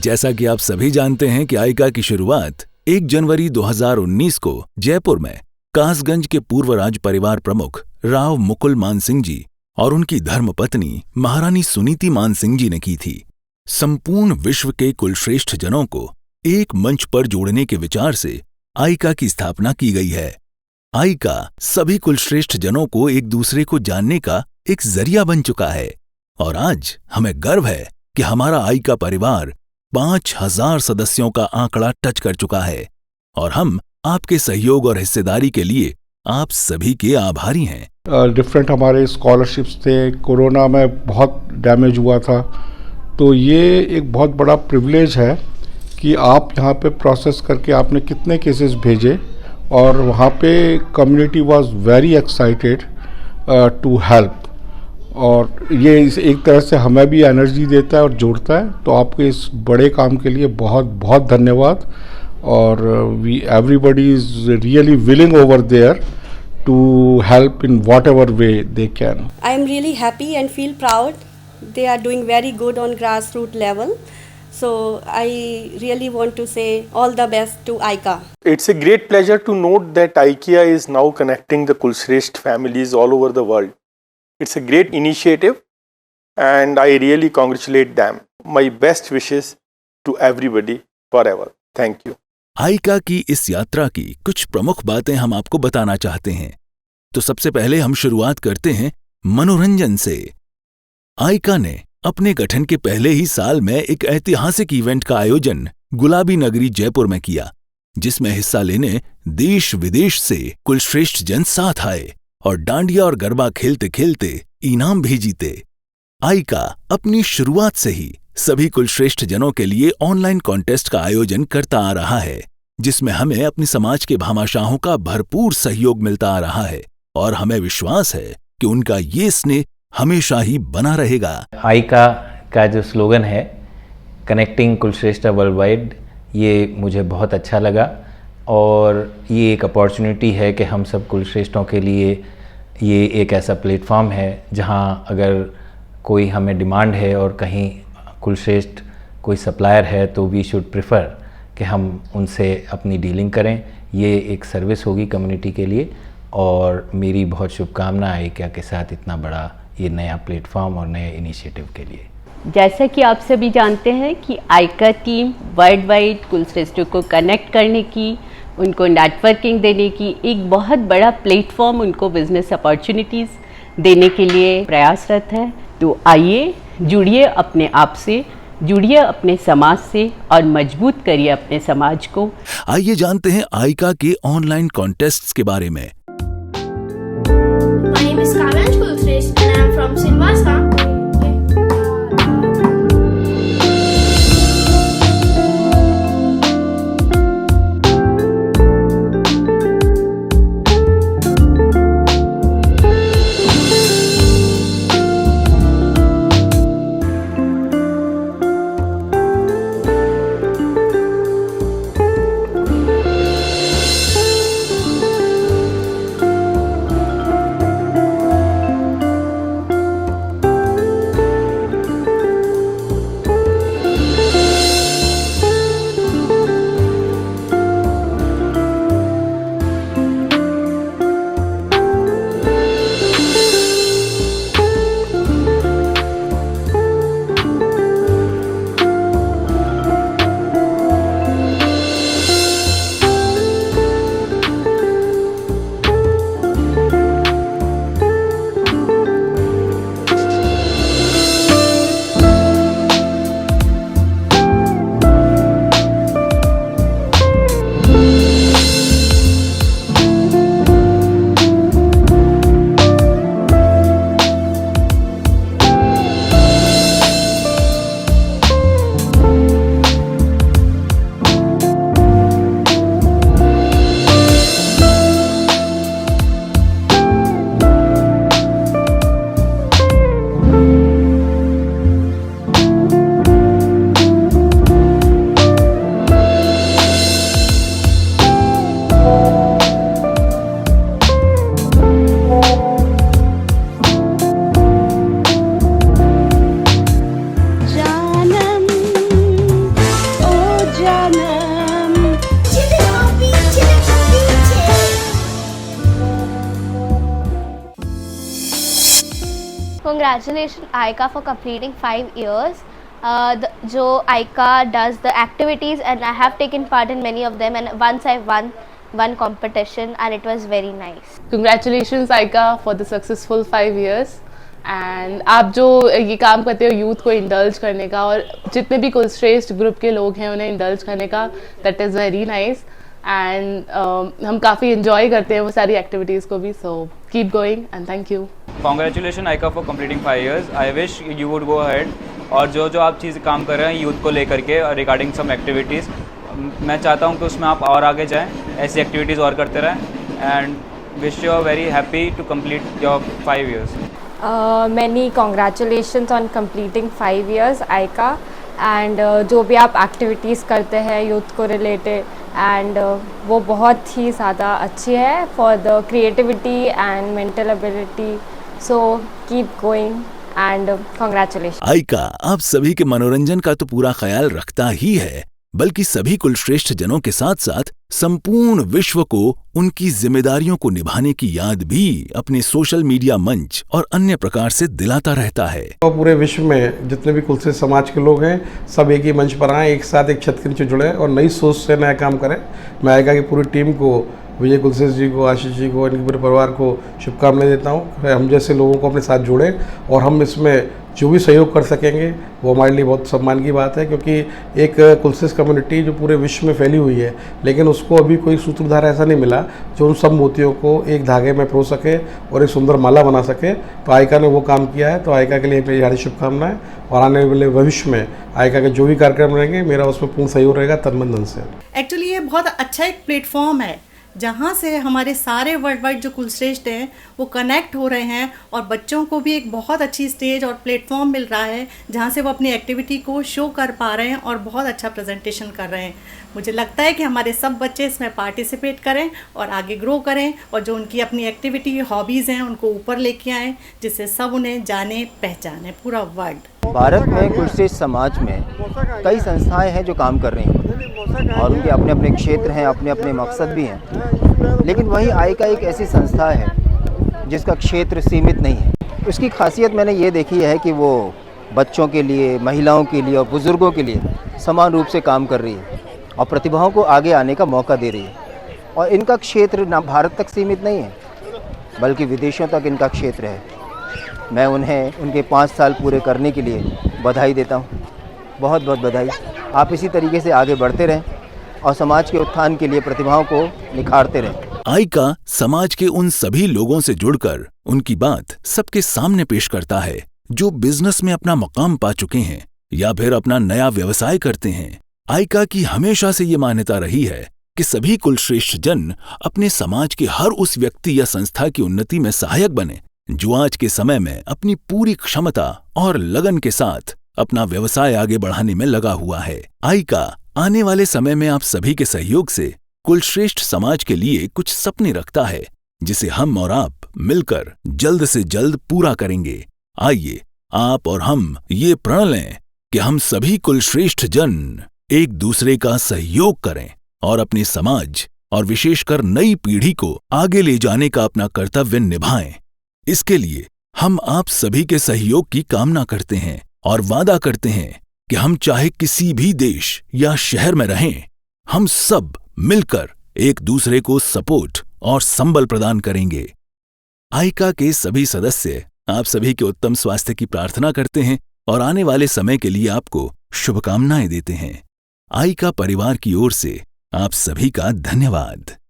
जैसा कि आप सभी जानते हैं कि आइका की शुरुआत 1 जनवरी 2019 को जयपुर में कासगंज के पूर्व राज परिवार प्रमुख राव मुकुल मानसिंह जी और उनकी धर्मपत्नी महारानी सुनीति मानसिंह जी ने की थी। संपूर्ण विश्व के कुलश्रेष्ठ जनों को एक मंच पर जोड़ने के विचार से आइका की स्थापना की गई है। आइका सभी कुलश्रेष्ठ जनों को एक दूसरे को जानने का एक जरिया बन चुका है और आज हमें गर्व है कि हमारा आइका परिवार 5000 सदस्यों का आंकड़ा टच कर चुका है और हम आपके सहयोग और हिस्सेदारी के लिए आप सभी के आभारी हैं। डिफरेंट हमारे स्कॉलरशिप्स थे, कोरोना में बहुत डैमेज हुआ था, तो ये एक बहुत बड़ा प्रिविलेज है कि आप यहाँ पे प्रोसेस करके आपने कितने केसेस भेजे और वहाँ पे community was very excited to help, और ये एक तरह से हमें भी एनर्जी देता है और जोड़ता है। तो आपके इस बड़े काम के लिए बहुत बहुत धन्यवाद। और we everybody is really willing over there to help in whatever way they can. I am really happy and feel proud. They are doing very good on grassroots level. So I really want to say all the best to ICA. It's a great pleasure to note that IKEA is now connecting the Kulshresht families all over the world. It's a great initiative and I really congratulate them. My best wishes to everybody forever. Thank you. आइका की इस यात्रा की कुछ प्रमुख बातें हम आपको बताना चाहते हैं। तो सबसे पहले हम शुरुआत करते हैं मनोरंजन से। आइका ने अपने गठन के पहले ही साल में एक ऐतिहासिक इवेंट का आयोजन गुलाबी नगरी जयपुर में किया, जिसमें हिस्सा लेने देश विदेश से कुलश्रेष्ठ जन साथ आए और डांडिया और गरबा खेलते खेलते इनाम भी जीते। आइका अपनी शुरुआत से ही सभी कुलश्रेष्ठ जनों के लिए ऑनलाइन कॉन्टेस्ट का आयोजन करता आ रहा है, जिसमें हमें अपने समाज के भामाशाहों का भरपूर सहयोग मिलता आ रहा है और हमें विश्वास है कि उनका ये स्नेह हमेशा ही बना रहेगा। आइका का जो स्लोगन है कनेक्टिंग कुलश्रेष्ठ वर्ल्ड वाइड, ये मुझे बहुत अच्छा लगा और ये एक अपॉर्चुनिटी है कि हम सब कुलश्रेष्ठों के लिए ये एक ऐसा प्लेटफॉर्म है जहां अगर कोई हमें डिमांड है और कहीं कुलश्रेष्ठ कोई सप्लायर है तो वी शुड प्रेफर कि हम उनसे अपनी डीलिंग करें। ये एक सर्विस होगी कम्युनिटी के लिए और मेरी बहुत शुभकामना आइका के साथ इतना बड़ा ये नया प्लेटफॉर्म और नए इनिशिएटिव के लिए। जैसा कि आप सभी जानते हैं कि आइका टीम वर्ल्ड वाइड कुलश्रेष्ठों को कनेक्ट करने की, उनको नेटवर्किंग देने की एक बहुत बड़ा प्लेटफॉर्म, उनको बिजनेस अपॉर्चुनिटीज़ देने के लिए प्रयासरत है। तो आइए जुड़िए अपने आप से, जुड़िए अपने समाज से और मजबूत करिए अपने समाज को। आइए जानते हैं आइका के ऑनलाइन कॉन्टेस्ट्स के बारे में। My name is Kavanch Kulshresht and I am from Silvassa. Congratulations, Aika, for completing 5 years. Jo Aika does the activities, and I have taken part in many of them. And once I won one competition, and it was very nice. Congratulations, Aika, for the successful 5 years. And आप जो ये काम करते हो youth को indulge करने का, और जितने भी कुलश्रेष्ठ ग्रुप के लोग हैं उन्हें इंडल्ज करने का, that is very nice. And हम काफ़ी इन्जॉय करते हैं वो सारी एक्टिविटीज़ को भी. So keep going and thank you. Congratulation Aika for completing 5 years. I wish you would go ahead. और जो जो आप चीज़ काम कर रहे हैं यूथ को लेकर के रिगार्डिंग सम एक्टिविटीज़, मैं चाहता हूँ कि उसमें आप और आगे जाएँ, ऐसी एक्टिविटीज़ और करते रहें. And wish you are very happy to complete your 5 years. Many congratulations on completing 5 years, Aika. And जो भी आप एक्टिविटीज़ करते हैं यूथ को रिलेटेड, एंड वो बहुत ही ज़्यादा अच्छी है for the creativity and mental ability. So keep going and congratulation. Aika आप सभी के मनोरंजन का तो पूरा ख्याल रखता ही है, बल्कि सभी कुलश्रेष्ठ जनों के साथ साथ संपूर्ण विश्व को उनकी जिम्मेदारियों को निभाने की याद भी अपने सोशल मीडिया मंच और अन्य प्रकार से दिलाता रहता है. तो पूरे विश्व में जितने भी कुलश्रेष्ठ समाज के लोग हैं, सब एक ही मंच पर आए, एक साथ एक छत के नीचे जुड़े और नई सोच से नया काम करें. मैं आइका की पूरी टीम को, विजय कुलश्रेष्ठ जी को, आशीष जी को, इनके पूरे परिवार को शुभकामनाएं देता हूँ. हम जैसे लोगों को अपने साथ जोड़ें और हम इसमें जो भी सहयोग कर सकेंगे वो हमारे लिए बहुत सम्मान की बात है, क्योंकि एक कुलश्रेष्ठ कम्युनिटी जो पूरे विश्व में फैली हुई है, लेकिन उसको अभी कोई सूत्रधार ऐसा नहीं मिला जो उन सब मोतियों को एक धागे में पिरो सके और एक सुंदर माला बना सके. तो आइका ने वो काम किया है. तो आइका के लिए मेरी हार्दिक शुभकामनाएं, और आने वाले भविष्य में आइका के जो भी कार्यक्रम रहेंगे मेरा उसमें पूर्ण सहयोग रहेगा तन मन धन से. एक्चुअली ये बहुत अच्छा एक प्लेटफॉर्म है जहाँ से हमारे सारे वर्ल्ड वाइड जो कुलश्रेष्ठ हैं वो कनेक्ट हो रहे हैं, और बच्चों को भी एक बहुत अच्छी स्टेज और प्लेटफॉर्म मिल रहा है जहाँ से वो अपनी एक्टिविटी को शो कर पा रहे हैं और बहुत अच्छा प्रेजेंटेशन कर रहे हैं. मुझे लगता है कि हमारे सब बच्चे इसमें पार्टिसिपेट करें और आगे ग्रो करें, और जो उनकी अपनी एक्टिविटी हॉबीज़ हैं उनको ऊपर लेके आएँ, जिससे सब उन्हें जाने पहचाने पूरा वर्ल्ड. भारत में कुलश्रेष्ठ समाज में कई संस्थाएं हैं जो काम कर रही हैं और उनके अपने अपने क्षेत्र हैं, अपने अपने मकसद भी हैं. लेकिन वहीं आइका एक ऐसी संस्था है जिसका क्षेत्र सीमित नहीं है. उसकी खासियत मैंने ये देखी है कि वो बच्चों के लिए, महिलाओं के लिए और बुज़ुर्गों के लिए समान रूप से काम कर रही है और प्रतिभाओं को आगे आने का मौका दे रही है. और इनका क्षेत्र ना भारत तक सीमित नहीं है बल्कि विदेशों तक इनका क्षेत्र है. मैं उन्हें उनके 5 साल पूरे करने के लिए बधाई देता हूँ. बहुत बहुत बधाई. आप इसी तरीके से आगे बढ़ते रहें और समाज के उत्थान के लिए प्रतिभाओं को निखारते रहें. आइका समाज के उन सभी लोगों से जुड़कर उनकी बात सबके सामने पेश करता है जो बिजनेस में अपना मकाम पा चुके हैं या फिर अपना नया व्यवसाय करते हैं. आइका की हमेशा से ये मान्यता रही है कि सभी कुलश्रेष्ठ जन अपने समाज के हर उस व्यक्ति या संस्था की उन्नति में सहायक बने जो आज के समय में अपनी पूरी क्षमता और लगन के साथ अपना व्यवसाय आगे बढ़ाने में लगा हुआ है. आइका आने वाले समय में आप सभी के सहयोग से कुलश्रेष्ठ समाज के लिए कुछ सपने रखता है जिसे हम और आप मिलकर जल्द से जल्द पूरा करेंगे. आइए आप और हम ये प्रण लें कि हम सभी कुलश्रेष्ठ जन एक दूसरे का सहयोग करें और अपने समाज और विशेषकर नई पीढ़ी को आगे ले जाने का अपना कर्तव्य निभाएं. इसके लिए हम आप सभी के सहयोग की कामना करते हैं और वादा करते हैं कि हम चाहे किसी भी देश या शहर में रहें, हम सब मिलकर एक दूसरे को सपोर्ट और संबल प्रदान करेंगे. आइका के सभी सदस्य आप सभी के उत्तम स्वास्थ्य की प्रार्थना करते हैं और आने वाले समय के लिए आपको शुभकामनाएं देते हैं. आइका परिवार की ओर से आप सभी का धन्यवाद.